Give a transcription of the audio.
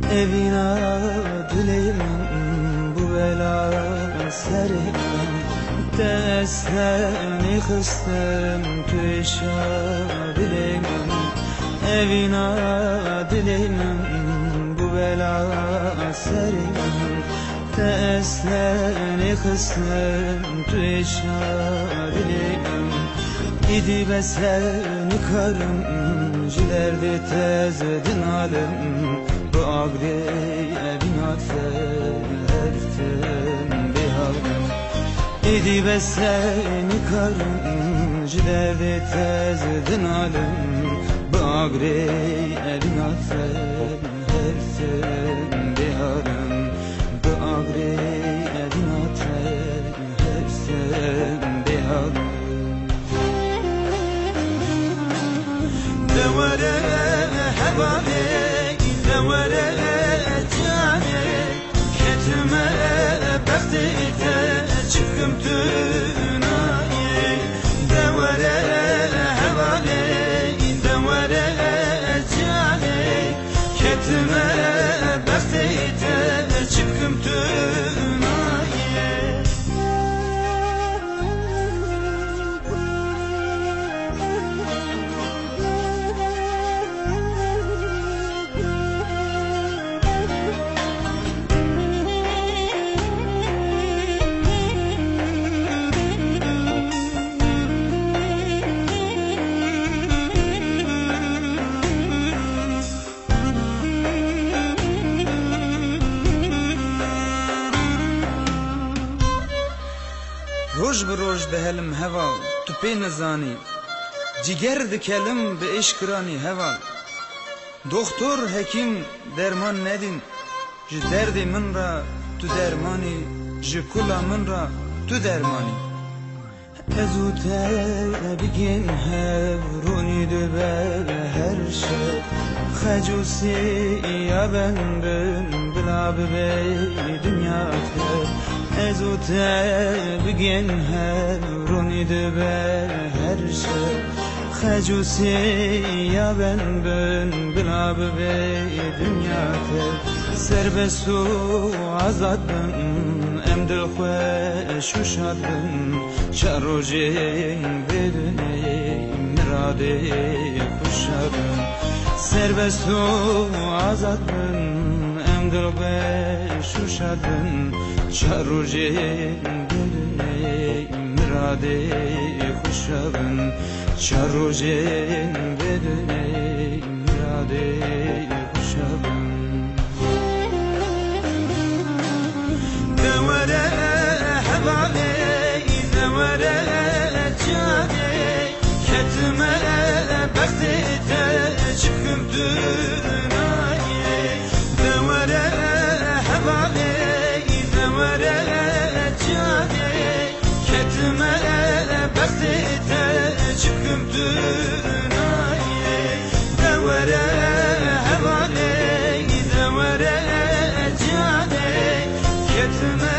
Evina dileyim bu bela serim Desteni kıstım tüşa dileyim Evina dileyim bu bela serim Desteni kıstım tüşa dileyim İdi be seni karım Jilerde tezedin alem Bu agri binat fertem bihalem İdi be seni karım Jilerde tezedin alem Bu agri binat fertem bihalem Bu agri binat fertem bihalem Devere hevale, devere cane Ketime beftite çıkım tünaye Devere hevale, devere cane Ketime beftite çıkım tünaye روش بروش دهلم هوا تو پی نزانی جگر دکلم به اشکرانی هوا دکتر حکیم درمان ندین ج درد من را تو درمانی ج کلا من را تو درمانی ازوته بگین هورونی دو به هر شب خجوسی یا بندن بلا به دنیا تر ازوته بگین هورونی دو به هر شب خجوسی یا بندن بلا به دنیا تر سربست و آزاد بن ام دل خوش و شاد بن شهر و جنگ بدونی مراد خوشم سربست و آزاد بن ام دل خوش و شاد بن شهر و جنگ بدونی مراد خوشم شهر و جنگ بدونی مراد خوشم devere hevale devere cane Ketime beftite çıkım dünaye Devere hevale devere cane Ketime beftite çıkım dünaye Devere hevale devere cane Ketime